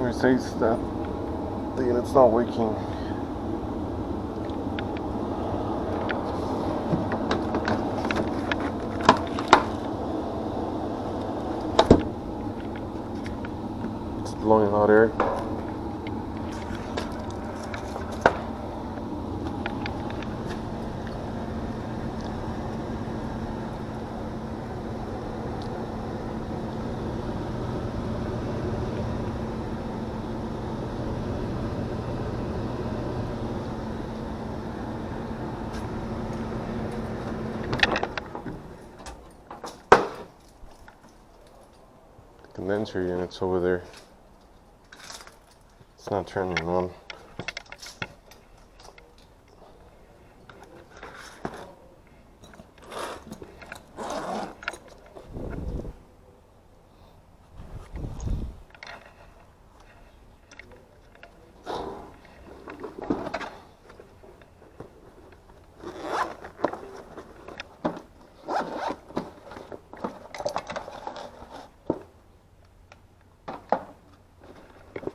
It says that the unit's not working. It's blowing hot air. Condenser unit's over there. It's not turning on.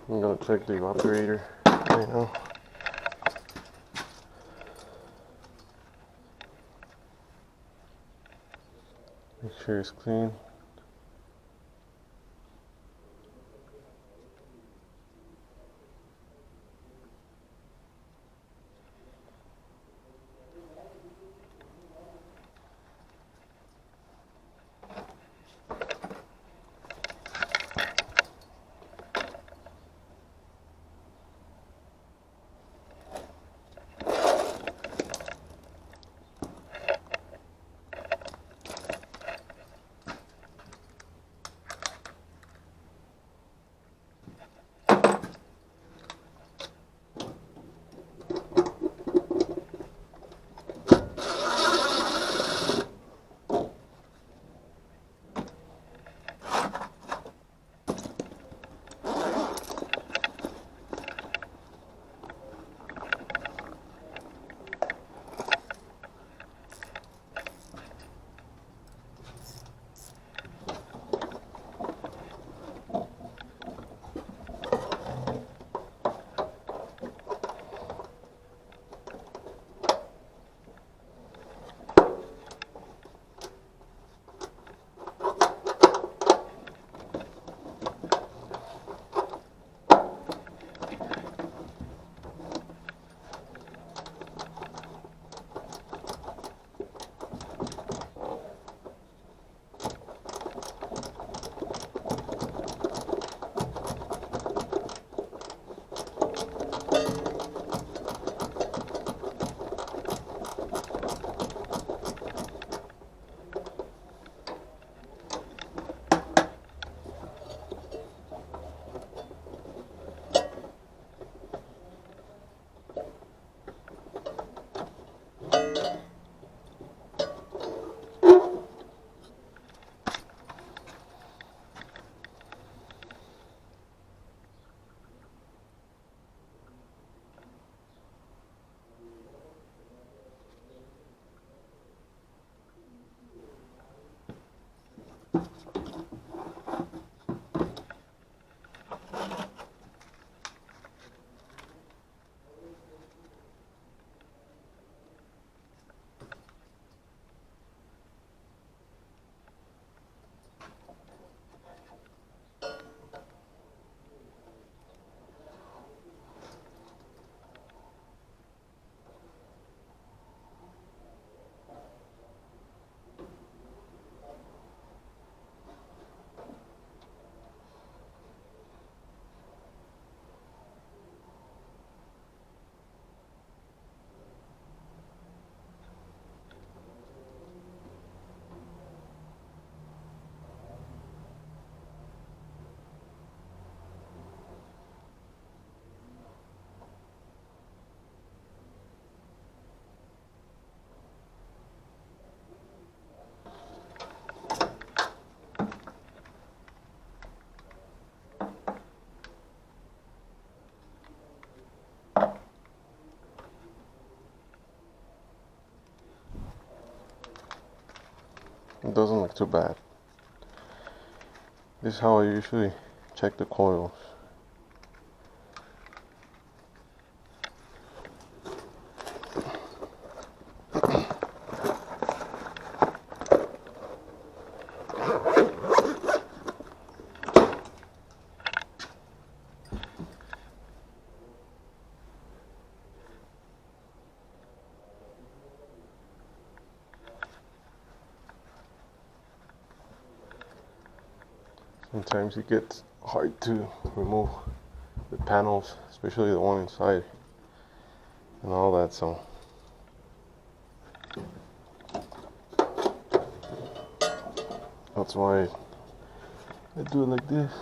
I'm gonna check the evaporator right now. Make sure it's clean. It doesn't look too bad. This is how I usually check the coils. Sometimes it gets hard to remove the panels, especially the one inside and all that, so that's why I do it like this.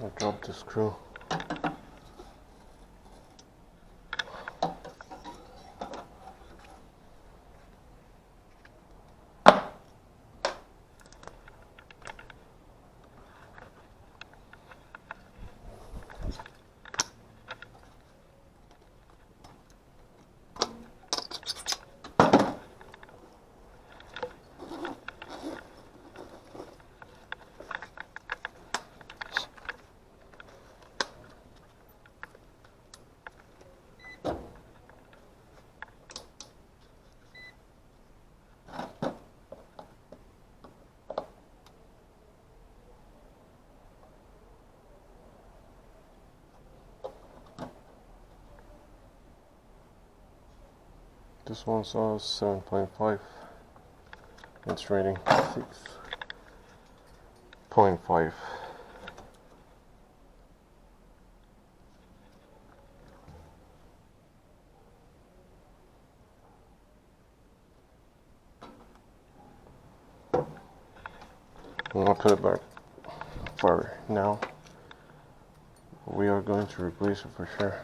I dropped the screw. This one saw 7.5. It's rating 6.5. I'm gonna put it back for now. We are going to replace it for sure.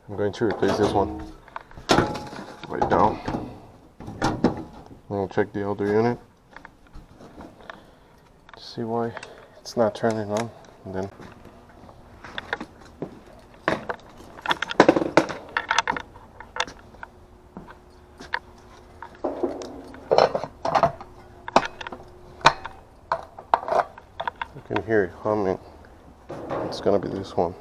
I'm going to replace this one right now. I'm going to check the other unit to see why it's not turning on, and then you can hear it humming. It's going to be this one.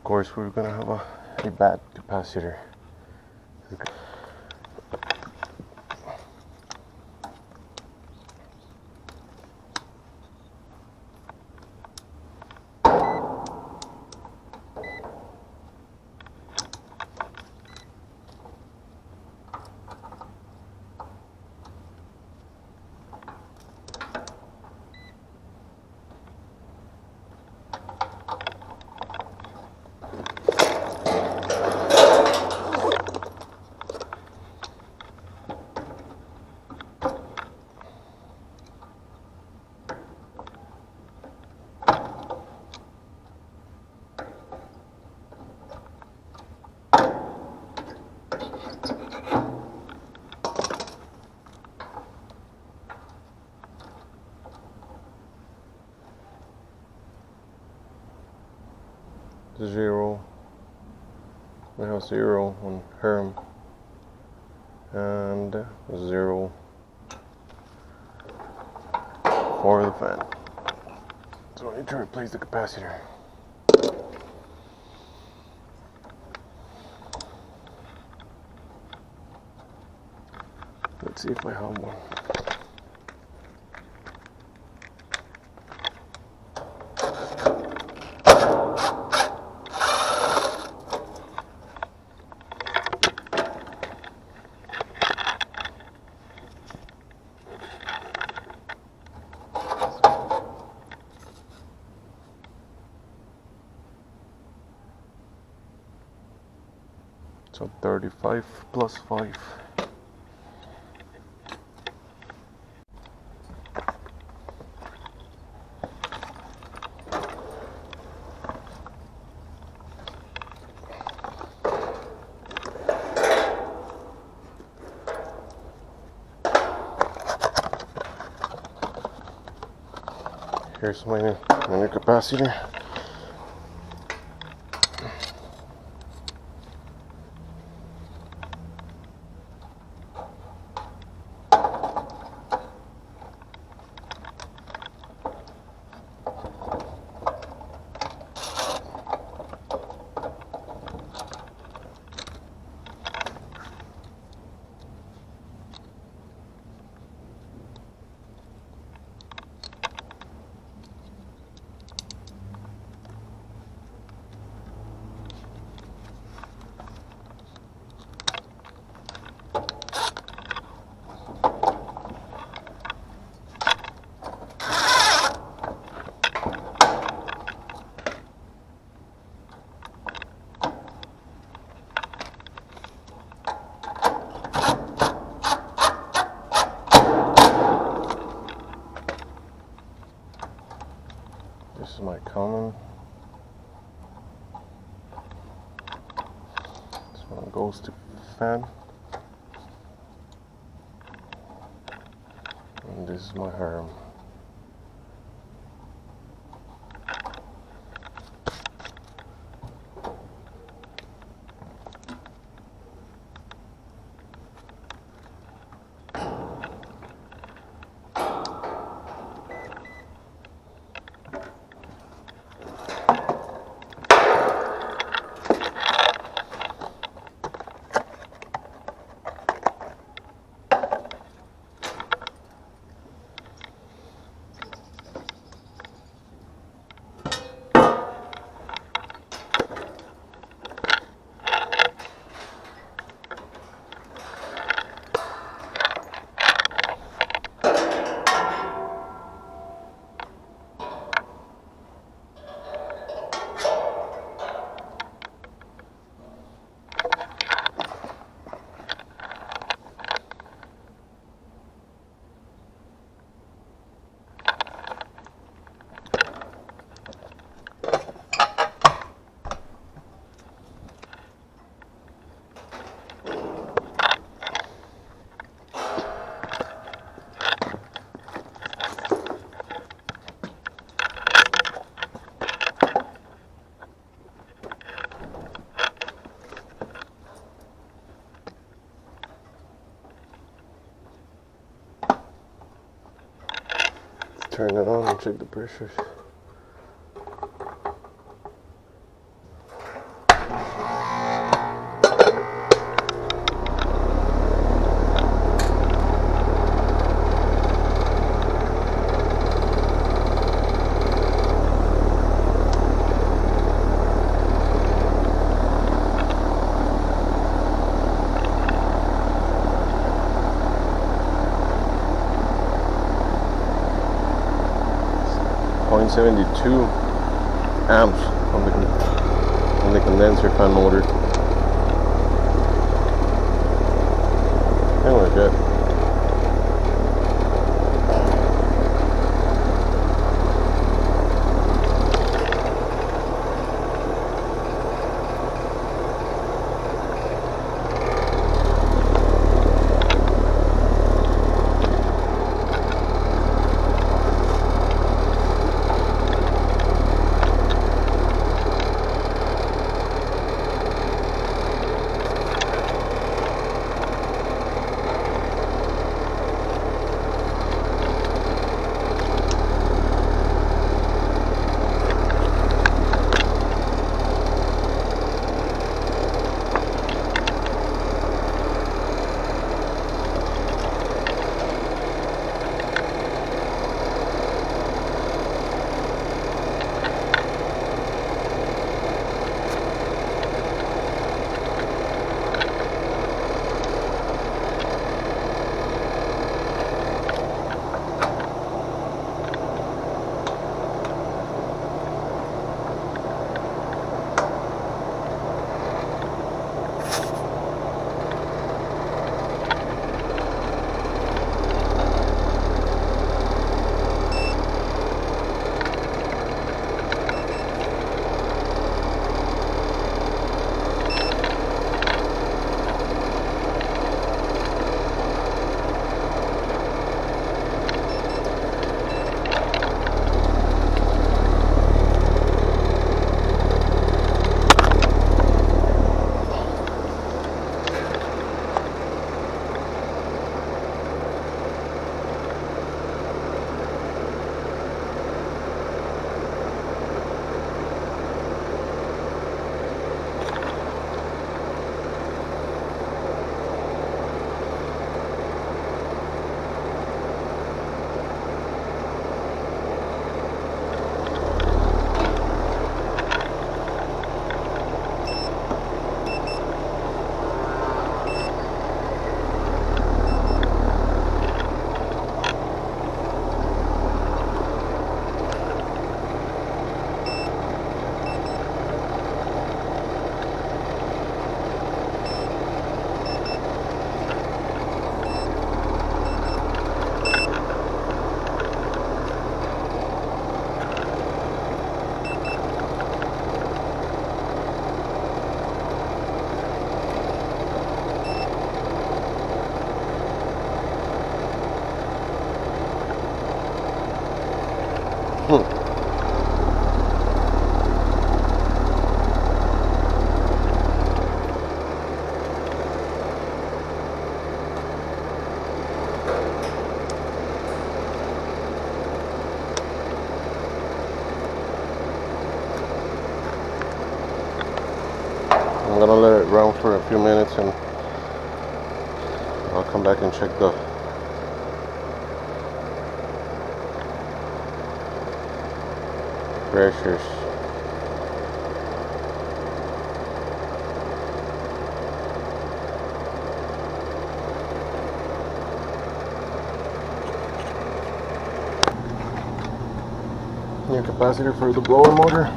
course, we're gonna have a bad capacitor. Zero. We have 0 on Herm and 0 for the fan. So I need to replace the capacitor. Let's see if I have one. So 35 plus 5. Here's my new capacitor. This is my common. This one goes to fan. And this is my Herm. Turn it on and check the pressures. 72 amps on the condenser fan motor. Anyway, good. I'm gonna let it run for a few minutes and I'll come back and check the pressures. New capacitor for the blower motor.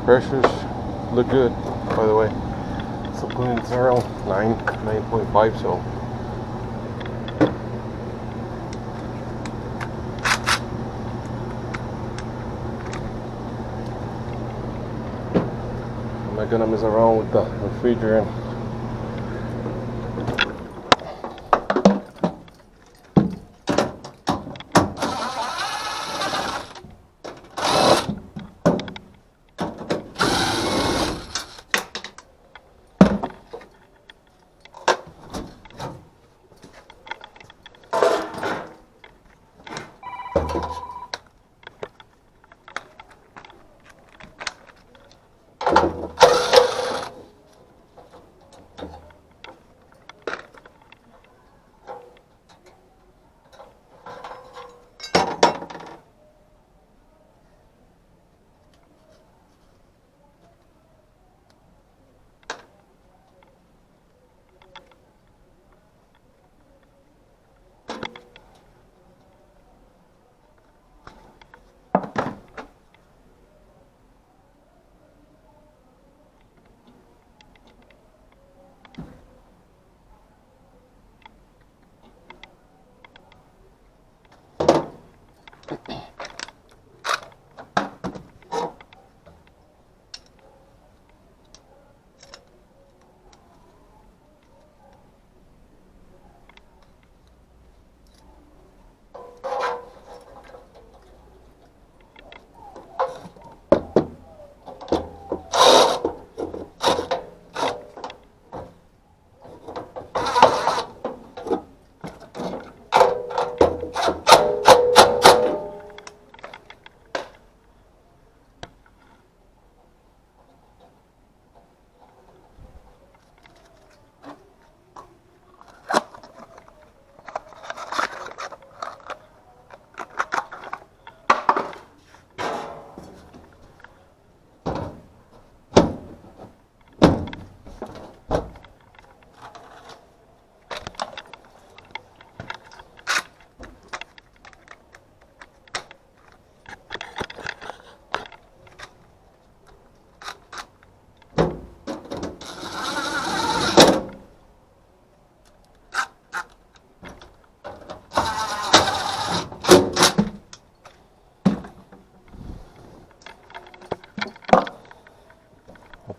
Pressures look good, by the way. So putting it's around 9.5, so I'm not gonna mess around with the refrigerant.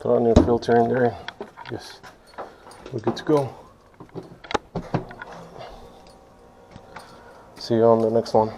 throw a new filter in there. Yes, we're good to go. See you on the next one.